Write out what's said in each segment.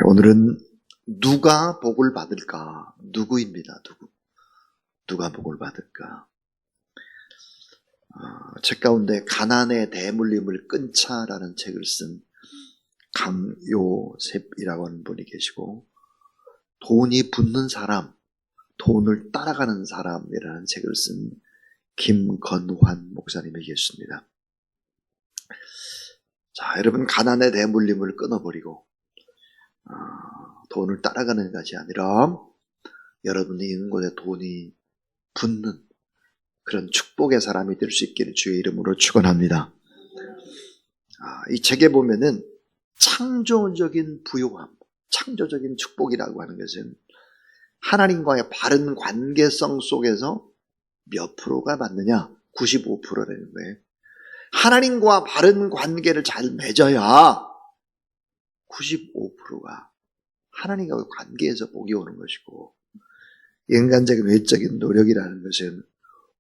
오늘은 누가 복을 받을까? 누구입니다. 누가 복을 받을까? 책 가운데 가난의 대물림을 끊자라는 책을 쓴 강요셉이라고 하는 분이 계시고, 돈이 붙는 사람, 돈을 따라가는 사람이라는 책을 쓴 김건환 목사님이 계십니다. 자, 여러분, 가난의 대물림을 끊어버리고 돈을 따라가는 것이 아니라 여러분이 있는 곳에 돈이 붙는 그런 축복의 사람이 될 수 있기를 주의 이름으로 축원합니다. 이 책에 보면은 창조적인 부요함, 창조적인 축복이라고 하는 것은 하나님과의 바른 관계성 속에서 몇 프로가 맞느냐? 95%라는 거예요. 하나님과 바른 관계를 잘 맺어야 95%가 하나님과의 관계에서 복이 오는 것이고, 인간적인 외적인 노력이라는 것은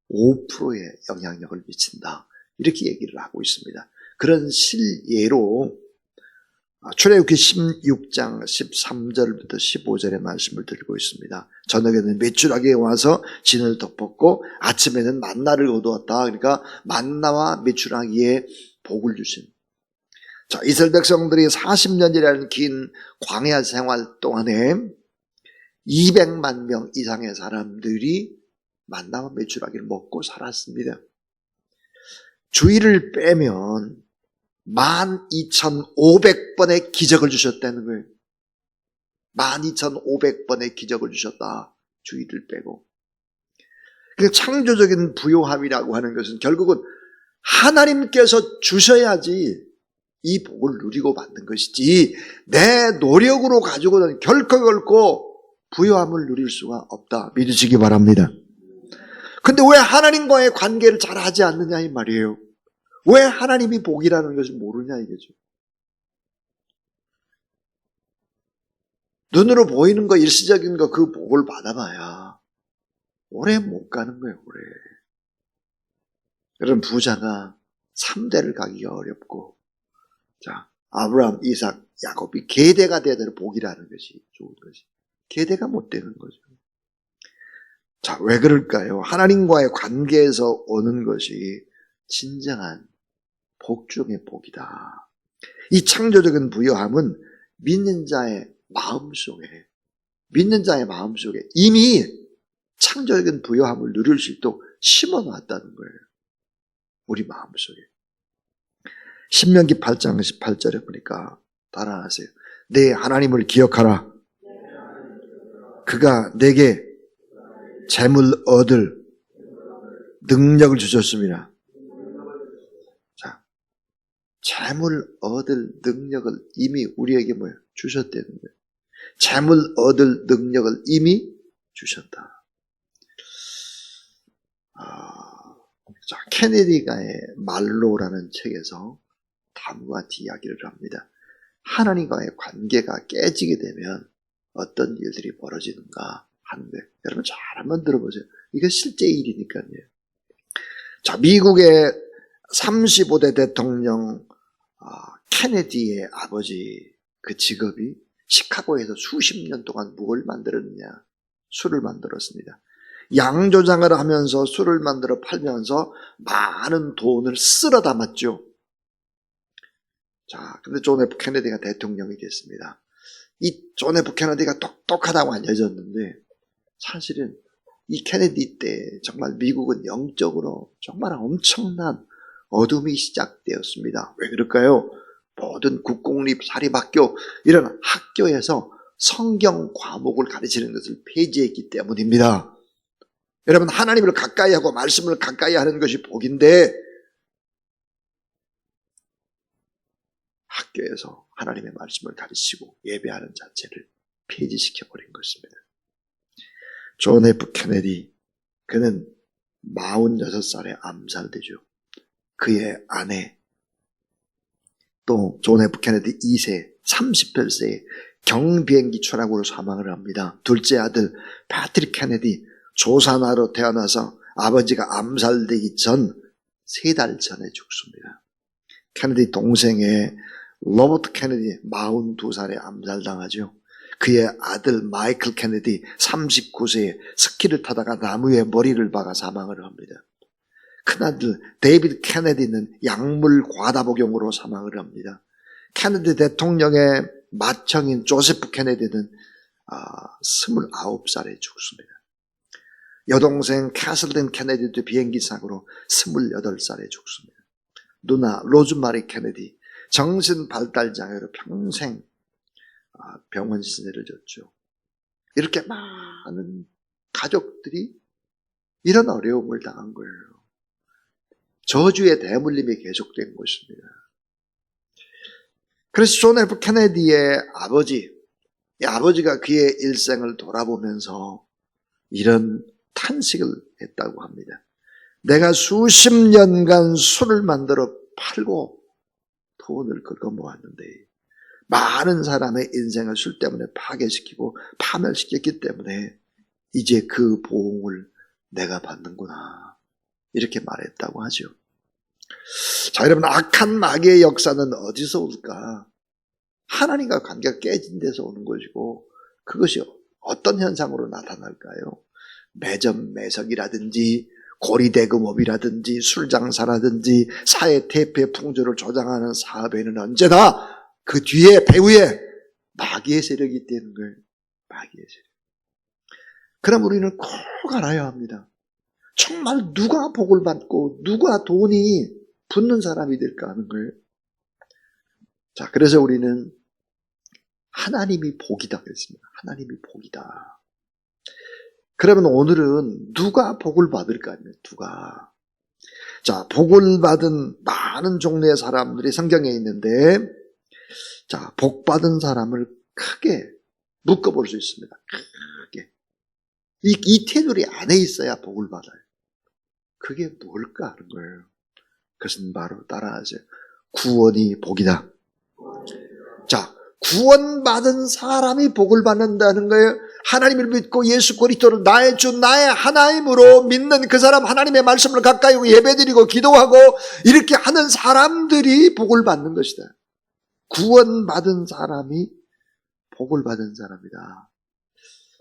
5%의 영향력을 미친다, 이렇게 얘기를 하고 있습니다. 그런 실예로 출애굽기 16장 13절부터 15절의 말씀을 드리고 있습니다. 저녁에는 메추라기에 와서 진을 덮었고 아침에는 만나를 거두었다. 그러니까 만나와 메추라기에 복을 주신, 자, 이스라엘 백성들이 40년이라는 긴 광야 생활 동안에 200만 명 이상의 사람들이 만나와 메추라기를 먹고 살았습니다. 주일을 빼면 12,500번의 기적을 주셨다는 거예요. 12,500번의 기적을 주셨다, 주일을 빼고. 그 창조적인 부요함이라고 하는 것은 결국은 하나님께서 주셔야지 이 복을 누리고 받는 것이지, 내 노력으로 가지고는 결코 부요함을 누릴 수가 없다, 믿으시기 바랍니다. 근데 왜 하나님과의 관계를 잘 하지 않느냐 이 말이에요. 왜 하나님이 복이라는 것을 모르냐 이거죠. 눈으로 보이는 거, 일시적인 거, 그 복을 받아봐야 오래 못 가는 거예요, 오래. 여러분, 부자가 3대를 가기가 어렵고, 자, 아브라함, 이삭, 야곱이 계대가 되는 복이라는 것이 좋은 것이, 계대가 못 되는 거죠. 자, 왜 그럴까요? 하나님과의 관계에서 오는 것이 진정한 복 중의 복이다. 이 창조적인 부요함은 믿는 자의 마음속에 이미 창조적인 부요함을 누릴 수 있도록 심어놨다는 거예요. 우리 마음속에. 신명기 8장 18절에 보니까 따라하세요. 내 하나님을 기억하라. 그가 내게 재물 얻을 능력을 주셨습니다. 자, 재물 얻을 능력을 이미 우리에게 주셨다는 거예요. 재물 얻을 능력을 이미 주셨다. 자, 케네디가의 말로라는 책에서 다음과 같이 이야기를 합니다. 하나님과의 관계가 깨지게 되면 어떤 일들이 벌어지는가 하는데, 여러분 잘 한번 들어보세요. 이게 실제 일이니까요. 자, 미국의 35대 대통령 케네디의 아버지, 그 직업이 시카고에서 수십 년 동안 뭘 만들었느냐? 술을 만들었습니다. 양조장을 하면서 술을 만들어 팔면서 많은 돈을 쓸어 담았죠. 자, 근데 존 F 케네디가 대통령이 됐습니다. 이 존 F 케네디가 똑똑하다고 알려졌는데, 사실은 이 케네디 때 정말 미국은 영적으로 정말 엄청난 어둠이 시작되었습니다. 왜 그럴까요? 모든 국공립 사립학교, 이런 학교에서 성경 과목을 가르치는 것을 폐지했기 때문입니다. 여러분, 하나님을 가까이 하고 말씀을 가까이 하는 것이 복인데, 학교에서 하나님의 말씀을 가르치고 예배하는 자체를 폐지시켜버린 것입니다. 존 F 케네디, 그는 46살에 암살되죠. 그의 아내, 또 존 F 케네디 2세, 38세에 경비행기 추락으로 사망을 합니다. 둘째 아들 패트릭 케네디, 조산아로 태어나서 아버지가 암살되기 전 3달 전에 죽습니다. 케네디 동생의 로버트 케네디 42살에 암살당하죠. 그의 아들 마이클 케네디 39세에 스키를 타다가 나무에 머리를 박아 사망을 합니다. 큰아들 데이비드 케네디는 약물 과다복용으로 사망을 합니다. 케네디 대통령의 맏형인 조세프 케네디는 29살에 죽습니다. 여동생 캐슬린 케네디도 비행기 사고로 28살에 죽습니다. 누나 로즈마리 케네디 정신발달장애로 평생 병원 시세를 졌죠. 이렇게 많은 가족들이 이런 어려움을 당한 거예요. 저주의 대물림이 계속된 것입니다. 그래서 존 F 케네디의 아버지가 그의 일생을 돌아보면서 이런 탄식을 했다고 합니다. 내가 수십 년간 술을 만들어 팔고 돈을 긁어 모았는데 많은 사람의 인생을 술 때문에 파괴시키고 파멸시켰기 때문에 이제 그 보응을 내가 받는구나, 이렇게 말했다고 하죠. 자, 여러분, 악한 마귀의 역사는 어디서 올까? 하나님과 관계가 깨진 데서 오는 것이고, 그것이 어떤 현상으로 나타날까요? 매점 매석이라든지 고리대금업이라든지 술장사라든지 사회 대패 풍조를 조장하는 사업에는 언제나 그 뒤에 배후에 마귀의 세력이 있다는 거예요. 마귀의 세력. 그럼 우리는 꼭 알아야 합니다. 정말 누가 복을 받고 누가 돈이 붙는 사람이 될까 하는 거예요. 자, 그래서 우리는 하나님이 복이다 그랬습니다. 하나님이 복이다. 그러면 오늘은 누가 복을 받을까? 누가? 자, 복을 받은 많은 종류의 사람들이 성경에 있는데, 자, 복 받은 사람을 크게 묶어볼 수 있습니다. 크게. 이 테두리 안에 있어야 복을 받아요. 그게 뭘까 하는 거예요. 그것은 바로 따라하세요. 구원이 복이다. 자, 구원받은 사람이 복을 받는다는 거예요. 하나님을 믿고 예수 그리스도를 나의 주 나의 하나님으로 믿는 그 사람, 하나님의 말씀을 가까이 오고 예배드리고 기도하고 이렇게 하는 사람들이 복을 받는 것이다. 구원받은 사람이 복을 받은 사람이다.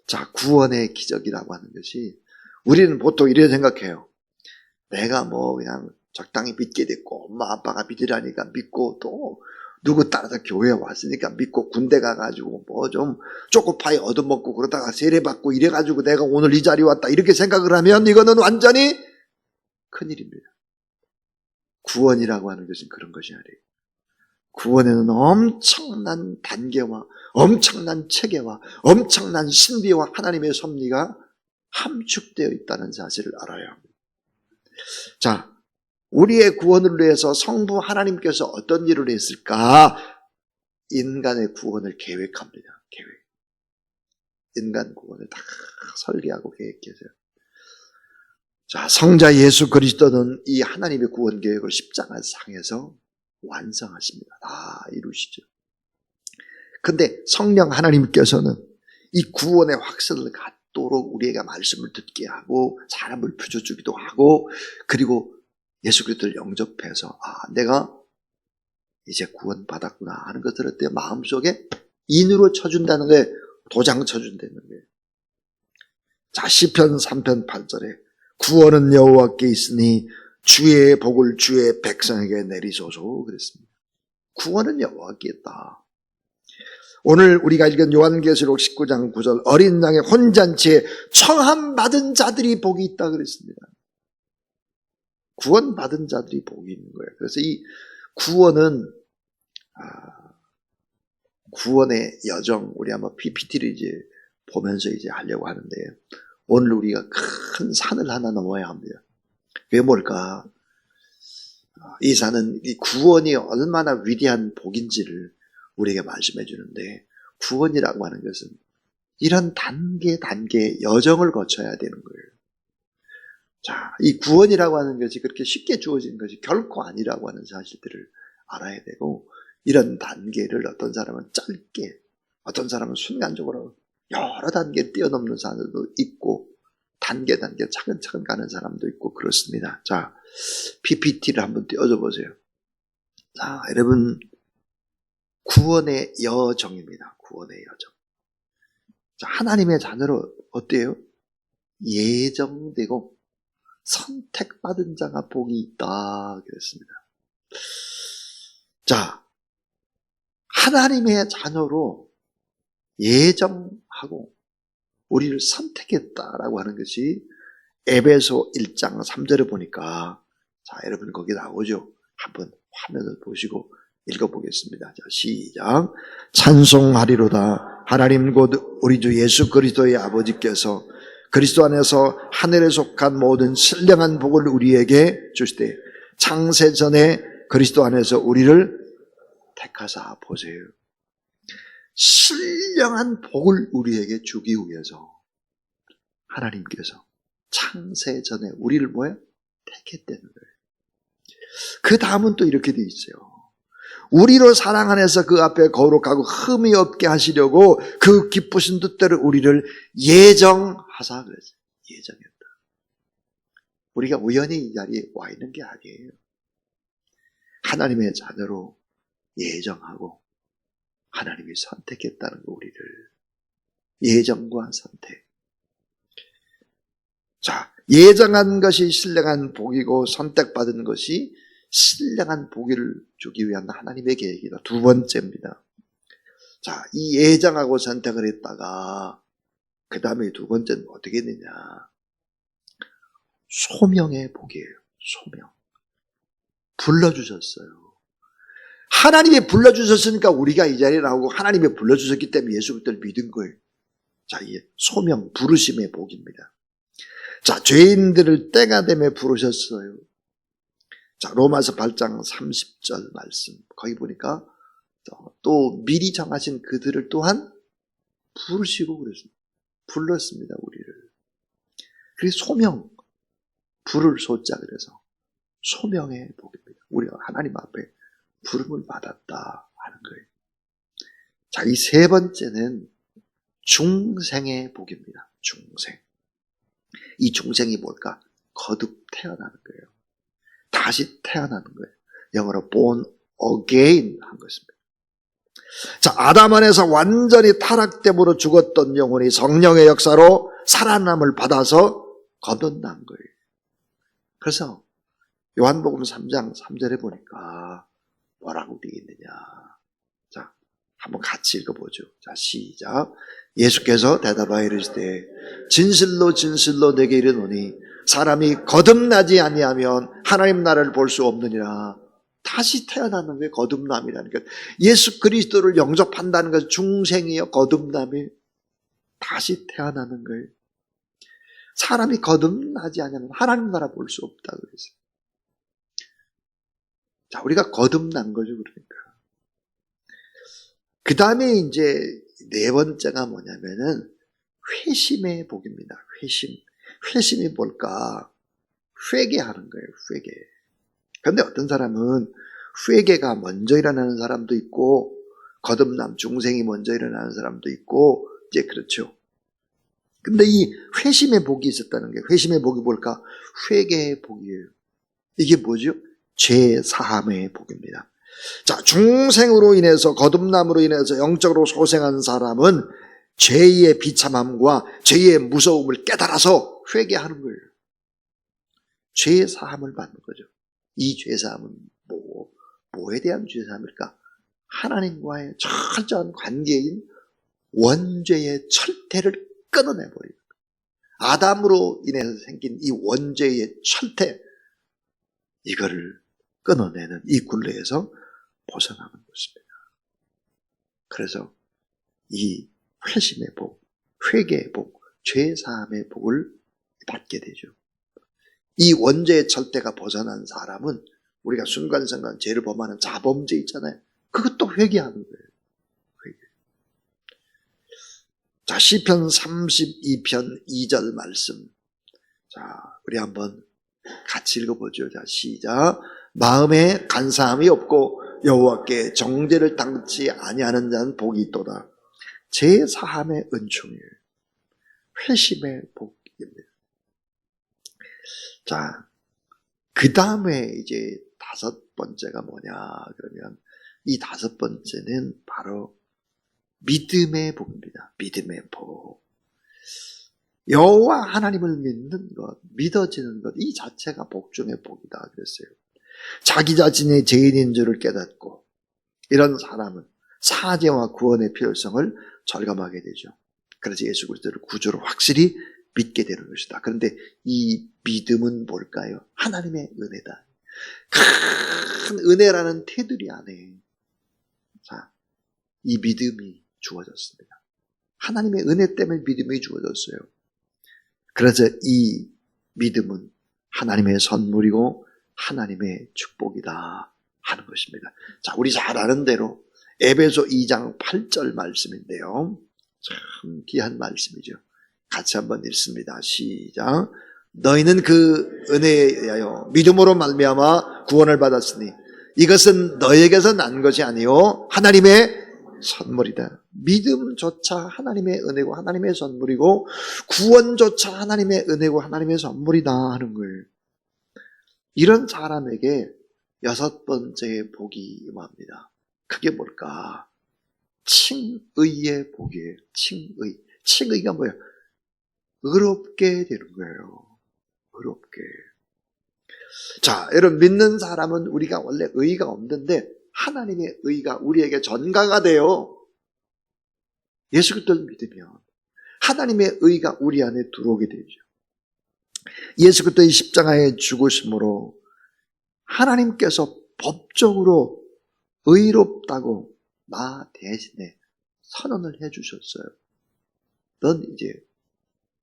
자, 구원의 기적이라고 하는 것이, 우리는 보통 이렇게 생각해요. 내가 그냥 적당히 믿게 됐고 엄마 아빠가 믿으라니까 믿고, 또 누구 따라서 교회에 왔으니까 믿고, 군대 가가지고 좀 초코파이 얻어먹고 그러다가 세례받고 이래가지고 내가 오늘 이 자리에 왔다, 이렇게 생각을 하면 이거는 완전히 큰일입니다. 구원이라고 하는 것은 그런 것이 아니에요. 구원에는 엄청난 단계와 엄청난 체계와 엄청난 신비와 하나님의 섭리가 함축되어 있다는 사실을 알아야 합니다. 자, 우리의 구원을 위해서 성부 하나님께서 어떤 일을 했을까? 인간의 구원을 계획합니다. 계획. 인간 구원을 다 설계하고 계획해서요. 자, 성자 예수 그리스도는 이 하나님의 구원 계획을 십자가상에서 완성하십니다. 다 이루시죠. 근데 성령 하나님께서는 이 구원의 확신을 갖도록 우리에게 말씀을 듣게 하고 사람을 펴주기도 하고, 그리고 예수 그리스도를 영접해서 내가 이제 구원받았구나 하는 것들을 내 마음속에 인으로 쳐준다는 거예요. 도장 쳐준다는 거예요. 자, 시편 3편 8절에 구원은 여호와께 있으니 주의 복을 주의 백성에게 내리소서 그랬습니다. 구원은 여호와께 있다. 오늘 우리가 읽은 요한계시록 19장 9절 어린 양의 혼잔치에 청함받은 자들이 복이 있다 그랬습니다. 구원받은 자들이 복이 있는 거예요. 그래서 이 구원은 구원의 여정, 우리 아마 PPT를 이제 보면서 이제 하려고 하는데, 오늘 우리가 큰 산을 하나 넘어야 합니다. 그게 뭘까? 이 산은 이 구원이 얼마나 위대한 복인지를 우리에게 말씀해 주는데, 구원이라고 하는 것은 이런 단계의 여정을 거쳐야 되는 거예요. 자, 이 구원이라고 하는 것이 그렇게 쉽게 주어진 것이 결코 아니라고 하는 사실들을 알아야 되고, 이런 단계를 어떤 사람은 짧게, 어떤 사람은 순간적으로 여러 단계 뛰어넘는 사람도 있고, 단계 차근차근 가는 사람도 있고 그렇습니다. 자, PPT를 한번 띄워줘 보세요. 자, 여러분, 구원의 여정입니다. 구원의 여정. 자, 하나님의 자녀로 어때요? 예정되고 선택받은 자가 복이 있다 그랬습니다. 자, 하나님의 자녀로 예정하고 우리를 선택했다라고 하는 것이 에베소 1장 3절에 보니까, 자, 여러분 거기 나오죠? 한번 화면을 보시고 읽어보겠습니다. 자, 시작. 찬송하리로다. 하나님 곧 우리 주 예수 그리스도의 아버지께서 그리스도 안에서 하늘에 속한 모든 신령한 복을 우리에게 주시되 창세 전에 그리스도 안에서 우리를 택하사. 보세요. 신령한 복을 우리에게 주기 위해서 하나님께서 창세 전에 우리를 뭐예요? 택했다는 거예요. 그 다음은 또 이렇게 돼 있어요. 우리로 사랑 안에서 그 앞에 거룩하고 흠이 없게 하시려고 그 기쁘신 뜻대로 우리를 예정하사 그랬어요. 예정했다. 우리가 우연히 이 자리에 와 있는 게 아니에요. 하나님의 자녀로 예정하고 하나님이 선택했다는 거, 우리를. 예정과 선택. 자, 예정한 것이 신령한 복이고 선택받은 것이 신령한 복을 주기 위한 하나님의 계획이다. 두 번째입니다. 자, 이 예정하고 선택을 했다가 그 다음에 두 번째는 어떻게 되냐. 소명의 복이에요. 소명. 불러주셨어요. 하나님이 불러주셨으니까 우리가 이 자리에 나오고 하나님이 불러주셨기 때문에 예수 그리스도를 믿은 거예요. 자, 이게 소명, 부르심의 복입니다. 자, 죄인들을 때가 되며 부르셨어요. 자, 로마서 8장 30절 말씀. 거기 보니까 또 미리 정하신 그들을 또한 부르시고 그랬습니다. 불렀습니다, 우리를. 그래서 소명, 부를 소자 그래서 소명의 복입니다. 우리가 하나님 앞에 부름을 받았다 하는 거예요. 자, 이 세 번째는 중생의 복입니다. 중생. 이 중생이 뭘까? 거듭 태어나는 거예요. 다시 태어나는 거예요. 영어로 born again 한 것입니다. 자, 아담 안에서 완전히 타락됨으로 죽었던 영혼이 성령의 역사로 살아남을 받아서 거듭난 거예요. 그래서 요한복음 3장 3절에 보니까 뭐라고 되어 있느냐. 자, 한번 같이 읽어보죠. 자, 시작. 예수께서 대답하여 이르시되 진실로 진실로 내게 이르노니 사람이 거듭나지 아니하면 하나님 나라를 볼 수 없느니라. 다시 태어나는 게 거듭남이라는 것. 예수 그리스도를 영접한다는 것은 중생이요, 거듭남이 다시 태어나는 거예요. 사람이 거듭나지 않으면 하나님 나라 볼 수 없다 그랬어요. 자, 우리가 거듭난 거죠, 그러니까. 그 다음에 이제 네 번째가 뭐냐면은 회심의 복입니다. 회심. 회심이 뭘까? 회개하는 거예요, 회개. 그런데 어떤 사람은 회개가 먼저 일어나는 사람도 있고, 거듭남, 중생이 먼저 일어나는 사람도 있고, 이제 그렇죠. 근데 이 회심의 복이 있었다는 게, 회심의 복이 뭘까? 회개의 복이에요. 이게 뭐죠? 죄 사함의 복입니다. 자, 중생으로 인해서, 거듭남으로 인해서 영적으로 소생한 사람은 죄의 비참함과 죄의 무서움을 깨달아서 회개하는 거예요. 죄 사함을 받는 거죠. 이 죄 사함은 뭐에 대한 죄 사함일까? 하나님과의 철저한 관계인 원죄의 철퇴를 끊어내버리는 거예요. 아담으로 인해서 생긴 이 원죄의 철퇴, 이거를 끊어내는 이 굴레에서 벗어나는 것입니다. 그래서 이 회심의 복, 회개의 복, 죄사함의 복을 받게 되죠. 이 원죄의 철대가 벗어난 사람은 우리가 순간순간 죄를 범하는 자범죄 있잖아요. 그것도 회개하는 거예요. 회개. 자, 시편 32편 2절 말씀. 자, 우리 한번 같이 읽어보죠. 자, 시작. 마음에 간사함이 없고 여호와께 정죄를 당치 아니하는 자는 복이 있도다. 제 사함의 은총이에요. 회심의 복입니다. 자, 그 다음에 이제 다섯 번째가 뭐냐 그러면 이 다섯 번째는 바로 믿음의 복입니다. 믿음의 복. 여호와 하나님을 믿는 것, 믿어지는 것, 이 자체가 복 중의 복이다 그랬어요. 자기 자신의 죄인인 줄을 깨닫고 이런 사람은 사죄와 구원의 필요성을 절감하게 되죠. 그래서 예수 그리스도를 구주로 확실히 믿게 되는 것이다. 그런데 이 믿음은 뭘까요? 하나님의 은혜다. 큰 은혜라는 테두리 안에 자, 이 믿음이 주어졌습니다. 하나님의 은혜 때문에 믿음이 주어졌어요. 그래서 이 믿음은 하나님의 선물이고 하나님의 축복이다 하는 것입니다. 자, 우리 잘 아는 대로 에베소 2장 8절 말씀인데요. 참 귀한 말씀이죠. 같이 한번 읽습니다. 시작. 너희는 그 은혜에 의하여 믿음으로 말미암아 구원을 받았으니 이것은 너희에게서 난 것이 아니요 하나님의 선물이다. 믿음조차 하나님의 은혜고 하나님의 선물이고 구원조차 하나님의 은혜고 하나님의 선물이다 하는 거예요. 이런 사람에게 여섯 번째 복이 임합니다. 그게 뭘까? 칭의의 복이에요. 칭의. 칭의가 뭐예요? 의롭게 되는 거예요. 의롭게. 자, 여러분 믿는 사람은 우리가 원래 의의가 없는데 하나님의 의의가 우리에게 전가가 돼요. 예수 그리스도를 믿으면 하나님의 의의가 우리 안에 들어오게 되죠. 예수 그리스도의 십자가의 죽으심으로 하나님께서 법적으로 의롭다고 나 대신에 선언을 해주셨어요. 넌 이제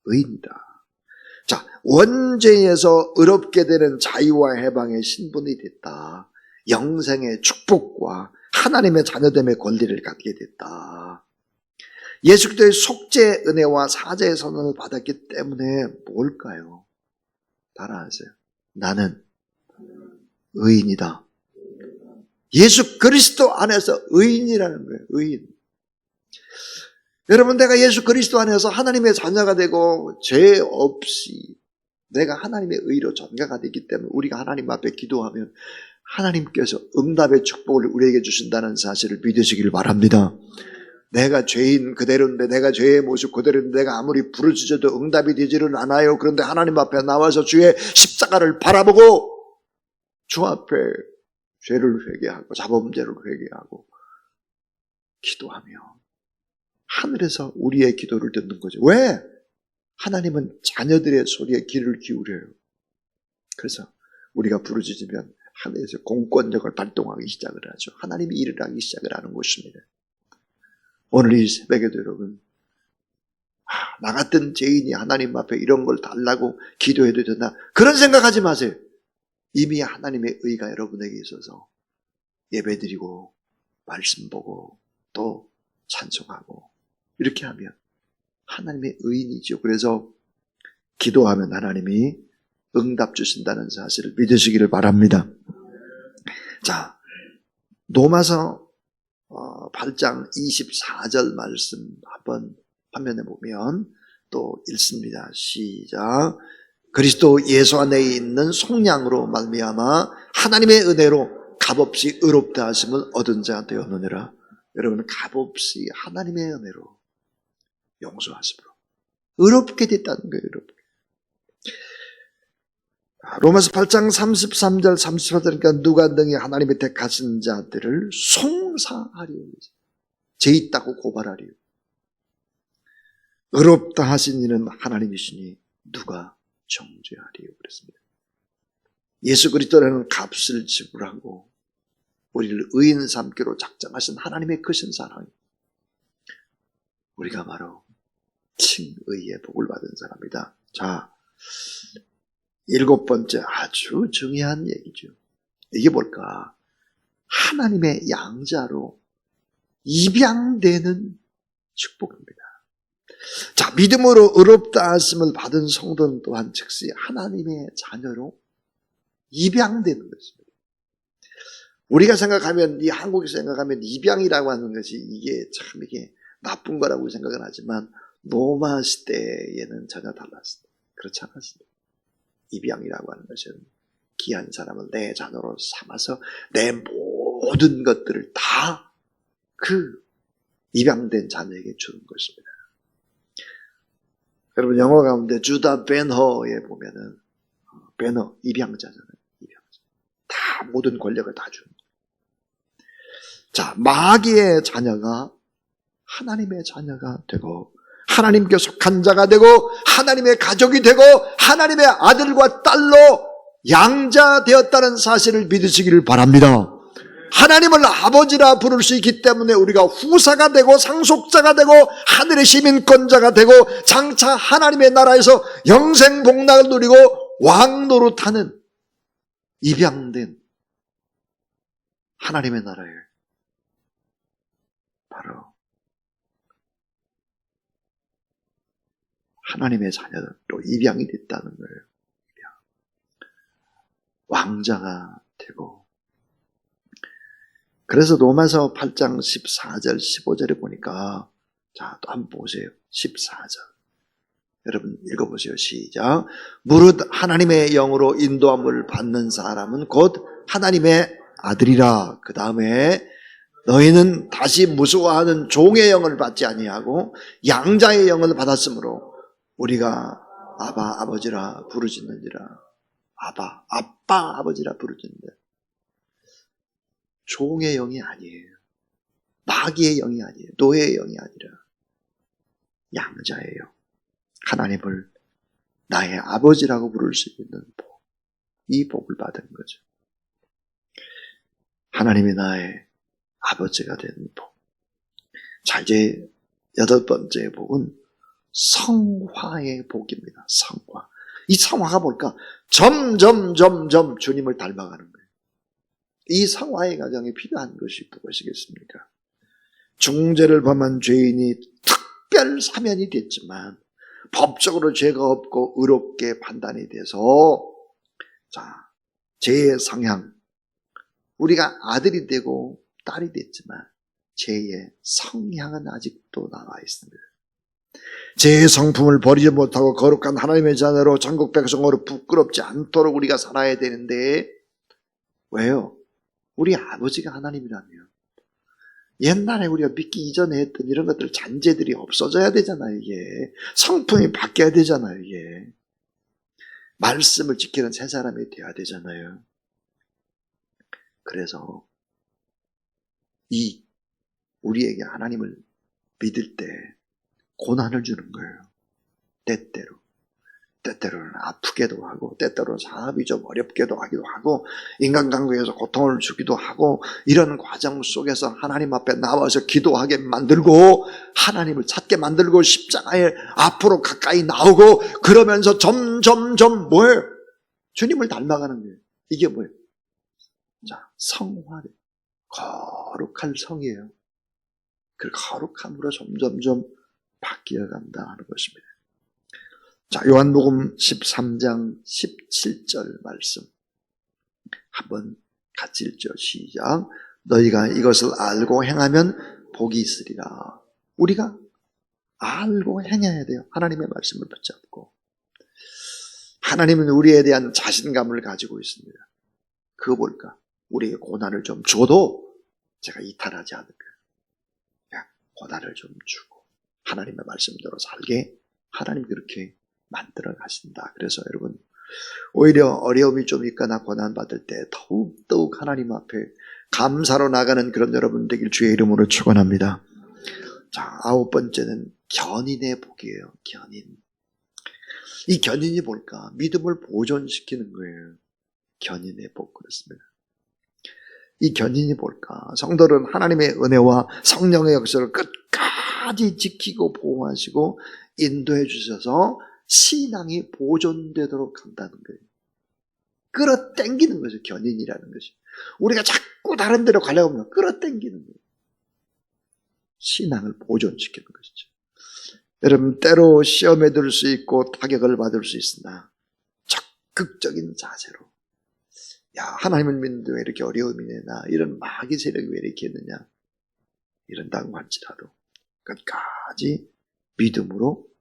의인이다. 자, 원죄에서 의롭게 되는 자유와 해방의 신분이 됐다. 영생의 축복과 하나님의 자녀됨의 권리를 갖게 됐다. 예수 그리스도의 속죄 은혜와 사죄의 선언을 받았기 때문에 뭘까요? 따라하세요. 나는 의인이다. 예수 그리스도 안에서 의인이라는 거예요. 의인. 여러분, 내가 예수 그리스도 안에서 하나님의 자녀가 되고 죄 없이 내가 하나님의 의로 전가가 되기 때문에 우리가 하나님 앞에 기도하면 하나님께서 응답의 축복을 우리에게 주신다는 사실을 믿으시기를 바랍니다. 내가 죄인 그대로인데, 내가 죄의 모습 그대로인데 내가 아무리 부르짖어도 응답이 되지는 않아요. 그런데 하나님 앞에 나와서 주의 십자가를 바라보고 주 앞에 죄를 회개하고 자범죄를 회개하고 기도하며 하늘에서 우리의 기도를 듣는 거죠. 왜? 하나님은 자녀들의 소리에 귀를 기울여요. 그래서 우리가 부르짖으면 하늘에서 공권력을 발동하기 시작을 하죠. 하나님이 일을 하기 시작을 하는 것입니다. 오늘 이 새벽에도 여러분, 나 같은 죄인이 하나님 앞에 이런 걸 달라고 기도해도 되나? 그런 생각하지 마세요. 이미 하나님의 의가 여러분에게 있어서 예배드리고 말씀 보고 또 찬송하고 이렇게 하면 하나님의 의인이죠. 그래서 기도하면 하나님이 응답 주신다는 사실을 믿으시기를 바랍니다. 자, 로마서 8장 24절 말씀 한번 화면에 보면 또 읽습니다. 시작. 그리스도 예수 안에 있는 속량으로 말미암아 하나님의 은혜로 값없이 의롭다 하심을 얻은 자 되었느니라. 여러분, 값없이 하나님의 은혜로 용서하심으로 의롭게 됐다는 거예요. 의롭게. 로마서 8장 33절 34절이니까 누가 능히 하나님의 택하신 자들을 송사하리요. 죄 있다고 고발하리요. 의롭다 하신 이는 하나님이시니 누가 정죄하리요. 그랬습니다. 예수 그리스도라는 값을 지불하고 우리를 의인 삼기로 작정하신 하나님의 크신 사랑, 우리가 바로 칭의의 복을 받은 사람이다. 자, 일곱 번째 아주 중요한 얘기죠. 이게 뭘까? 하나님의 양자로 입양되는 축복입니다. 자, 믿음으로 의롭다 하심을 받은 성도는 또한 즉시 하나님의 자녀로 입양되는 것입니다. 우리가 생각하면, 이 한국에서 생각하면 입양이라고 하는 것이 이게 나쁜 거라고 생각은 하지만 로마 시대에는 전혀 달랐습니다. 그렇지 않았습니다. 입양이라고 하는 것은 귀한 사람을 내 자녀로 삼아서 내 모든 것들을 다 그 입양된 자녀에게 주는 것입니다. 여러분 영어 가운데 주다 베너에 보면은 베너 입양자잖아요. 입양자. 다 모든 권력을 다 주는 거예요. 자, 마귀의 자녀가 하나님의 자녀가 되고 하나님께 속한 자가 되고 하나님의 가족이 되고 하나님의 아들과 딸로 양자되었다는 사실을 믿으시기를 바랍니다. 하나님을 아버지라 부를 수 있기 때문에 우리가 후사가 되고 상속자가 되고 하늘의 시민권자가 되고 장차 하나님의 나라에서 영생복락을 누리고 왕노릇하는 입양된 하나님의 나라에 바로 하나님의 자녀로 입양이 됐다는 거예요. 왕자가 되고. 그래서 로마서 8장 14절 15절에 보니까 자, 또 한번 보세요. 14절 여러분 읽어보세요. 시작. 무릇 하나님의 영으로 인도함을 받는 사람은 곧 하나님의 아들이라. 그 다음에 너희는 다시 무서워하는 종의 영을 받지 아니하고 양자의 영을 받았으므로 우리가 아바 아버지라 부르짖는지라. 아바 아빠 아버지라 부르짖는다. 종의 영이 아니에요. 마귀의 영이 아니에요. 노예의 영이 아니라 양자예요. 하나님을 나의 아버지라고 부를 수 있는 복. 이 복을 받은 거죠. 하나님이 나의 아버지가 된 복. 자, 이제 8번째 복은 성화의 복입니다. 성화. 이 성화가 뭘까? 점점 주님을 닮아가는 거예요. 이 성화의 과정에 필요한 것이 무엇이겠습니까? 중죄를 범한 죄인이 특별 사면이 됐지만 법적으로 죄가 없고 의롭게 판단이 돼서 자, 죄의 성향, 우리가 아들이 되고 딸이 됐지만 죄의 성향은 아직도 남아 있습니다. 죄의 성품을 버리지 못하고 거룩한 하나님의 자녀로 전국 백성으로 부끄럽지 않도록 우리가 살아야 되는데 왜요? 우리 아버지가 하나님이라며 옛날에 우리가 믿기 이전에 했던 이런 것들 잔재들이 없어져야 되잖아요. 이게 성품이 바뀌어야 되잖아요. 이게 말씀을 지키는 새 사람이 되어야 되잖아요. 그래서 이 우리에게 하나님을 믿을 때 고난을 주는 거예요. 때때로는 아프게도 하고 때때로는 사업이 좀 어렵게도 하기도 하고 인간관계에서 고통을 주기도 하고 이런 과정 속에서 하나님 앞에 나와서 기도하게 만들고 하나님을 찾게 만들고 십자가에 앞으로 가까이 나오고 그러면서 점점 뭐예요? 주님을 닮아가는 거예요. 이게 뭐예요? 자, 성화. 거룩한 성이에요. 그 거룩함으로 점점 바뀌어간다 하는 것입니다. 자, 요한복음 13장 17절 말씀 한번 같이 읽죠. 시작. 너희가 이것을 알고 행하면 복이 있으리라. 우리가 알고 행해야 돼요. 하나님의 말씀을 붙잡고. 하나님은 우리에 대한 자신감을 가지고 있습니다. 그거 뭘까? 우리의 고난을 좀 줘도 제가 이탈하지 않을 거예요. 그냥 고난을 좀 주고 하나님의 말씀대로 살게 하나님 그렇게 만들어 가신다. 그래서 여러분 오히려 어려움이 좀 있거나 고난 받을 때 더욱 하나님 앞에 감사로 나가는 그런 여러분 되길 주의 이름으로 축원합니다. 자, 9번째는 견인의 복이에요. 견인. 이 견인이 뭘까? 믿음을 보존시키는 거예요. 견인의 복 그렇습니다. 이 견인이 뭘까? 성도는 하나님의 은혜와 성령의 역사를 끝까지 지키고 보호하시고 인도해 주셔서 신앙이 보존되도록 한다는 거예요. 끌어당기는 거죠. 견인이라는 것이. 우리가 자꾸 다른 데로 가려고 하면 끌어당기는 거예요. 신앙을 보존시키는 것이죠. 여러분 때로 시험에 들 수 있고 타격을 받을 수 있으나 적극적인 자세로 야 하나님을 믿는데 왜 이렇게 어려움이 내나 이런 마귀 세력이 왜 이렇게 있느냐 이런다고 할지라도 끝까지 믿음으로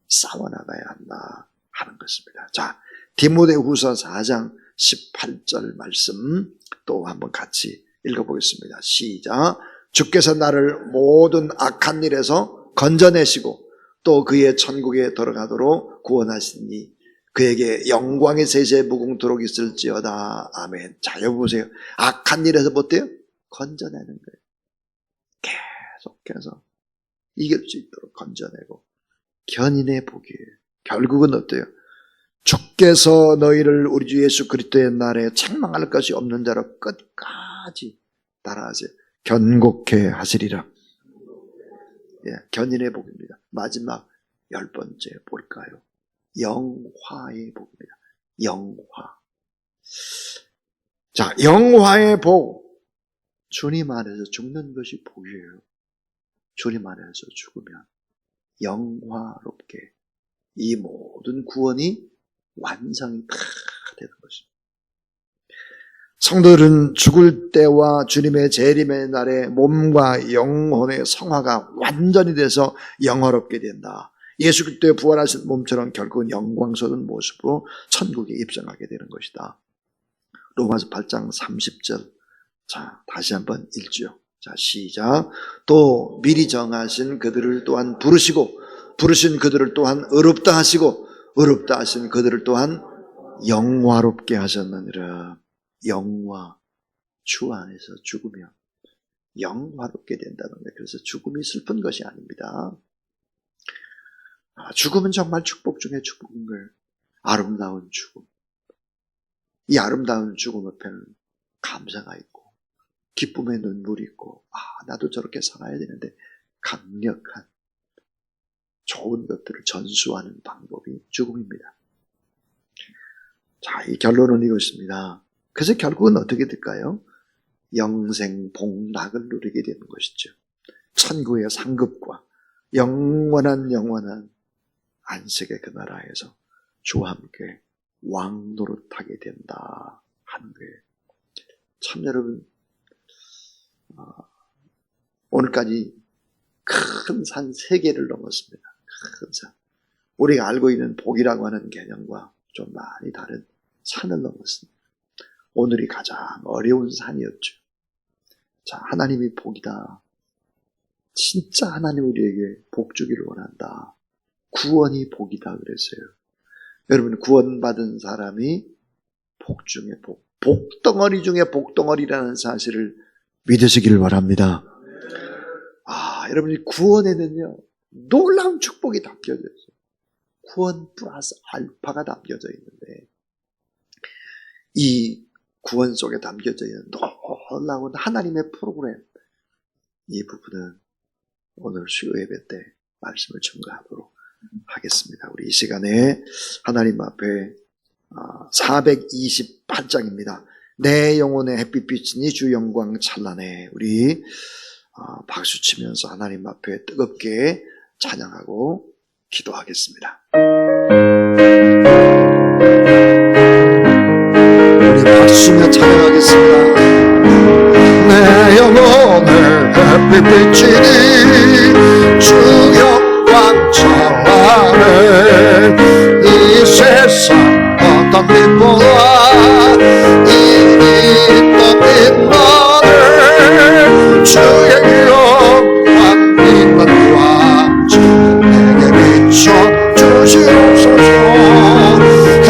싸워나가야 한다 하는 것입니다. 자, 디모데후서 4장 18절 말씀 또 한번 같이 읽어보겠습니다. 시작. 주께서 나를 모든 악한 일에서 건져내시고 또 그의 천국에 들어가도록 구원하시니 그에게 영광의 세세 무궁토록 있을지어다. 아멘. 자, 여기 보세요. 악한 일에서 뭐 어때요? 건져내는 거예요. 계속해서 이길 수 있도록 건져내고 견인의 복이에요. 결국은 어때요? 주께서 너희를 우리 주 예수 그리스도의 날에 책망할 것이 없는 자로 끝까지 따라하세요. 견고케 하시리라. 예, 견인의 복입니다. 마지막 10번째 볼까요? 영화의 복입니다. 영화. 자, 영화의 복. 주님 안에서 죽는 것이 복이에요. 주님 안에서 죽으면 영화롭게 이 모든 구원이 완성이 다 되는 것입니다. 성도들은 죽을 때와 주님의 재림의 날에 몸과 영혼의 성화가 완전히 돼서 영화롭게 된다. 예수 그리스도의 부활하신 몸처럼 결국은 영광스러운 모습으로 천국에 입성하게 되는 것이다. 로마서 8장 30절. 자, 다시 한번 읽죠. 자, 시작. 또 미리 정하신 그들을 또한 부르시고 부르신 그들을 또한 의롭다 하시고 의롭다 하신 그들을 또한 영화롭게 하셨느니라. 영화, 주 안에서 죽으면 영화롭게 된다는 거예요. 그래서 죽음이 슬픈 것이 아닙니다. 죽음은 정말 축복 중에 축복인 거예요. 아름다운 죽음. 이 아름다운 죽음 옆에는 감사가 있고 기쁨의 눈물이 있고 나도 저렇게 살아야 되는데 강력한 좋은 것들을 전수하는 방법이 죽음입니다. 자, 이 결론은 이것입니다. 그래서 결국은 어떻게 될까요? 영생 복락을 누리게 되는 것이죠. 천국의 상급과 영원한 안식의 그 나라에서 주와 함께 왕노릇하게 된다 하는 거예요. 참 여러분, 오늘까지 큰 산 3개를 넘었습니다. 큰 산. 우리가 알고 있는 복이라고 하는 개념과 좀 많이 다른 산을 넘었습니다. 오늘이 가장 어려운 산이었죠. 자, 하나님이 복이다. 진짜 하나님 우리에게 복 주기를 원한다. 구원이 복이다 그랬어요. 여러분, 구원받은 사람이 복 중에 복, 복덩어리 중에 복덩어리라는 사실을 믿으시기를 바랍니다. 여러분이 구원에는요, 놀라운 축복이 담겨져 있어요. 구원 플러스 알파가 담겨져 있는데, 이 구원 속에 담겨져 있는 놀라운 하나님의 프로그램, 이 부분은 오늘 수요 예배 때 말씀을 증거하도록 하겠습니다. 우리 이 시간에 하나님 앞에 428장입니다. 내 영혼의 햇빛 비치니 주 영광 찬란해. 우리 박수 치면서 하나님 앞에 뜨겁게 찬양하고 기도하겠습니다. 우리 박수 치며 찬양하겠습니다. 내 영혼의 햇빛 비치니 주 영광 찬란해. 이 세상 어떤 빛보다 이리 떠빛 너를 주의 영광 빛난 왕 내게 비춰 주시옵소서. 그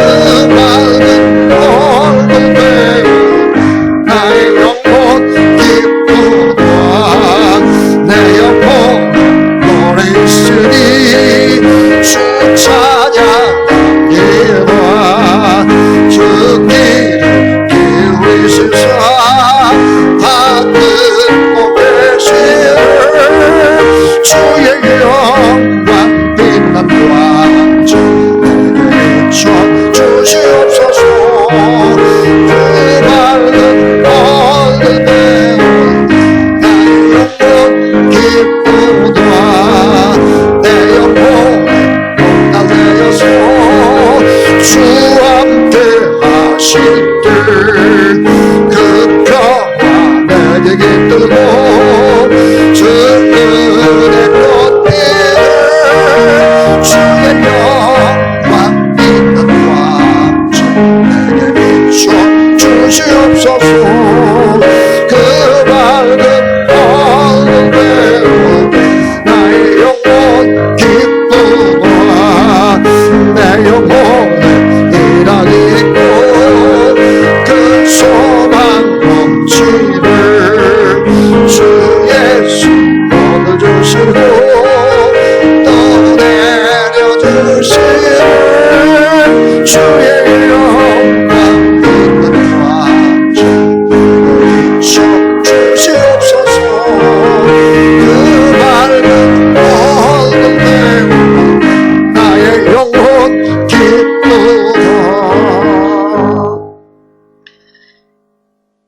맑은 얼굴 배우 나의 영혼 기쁘다. 내 영혼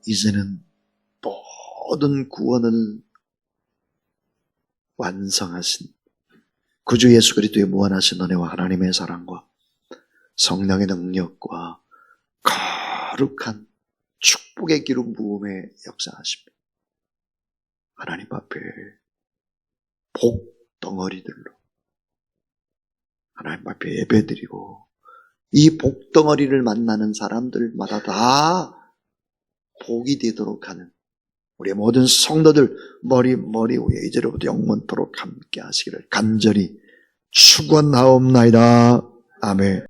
이제는 모든 구원을 완성하신 구주 예수 그리스도의 무한하신 은혜와 하나님의 사랑과 성령의 능력과 거룩한 축복의 기름 부음에 역사하십니다. 하나님 앞에 복덩어리들로 하나님 앞에 예배드리고 이 복덩어리를 만나는 사람들마다 다 복이 되도록 하는 우리의 모든 성도들 머리 위에 이제로부터 영원토록 함께 하시기를 간절히 축원하옵나이다. 아멘.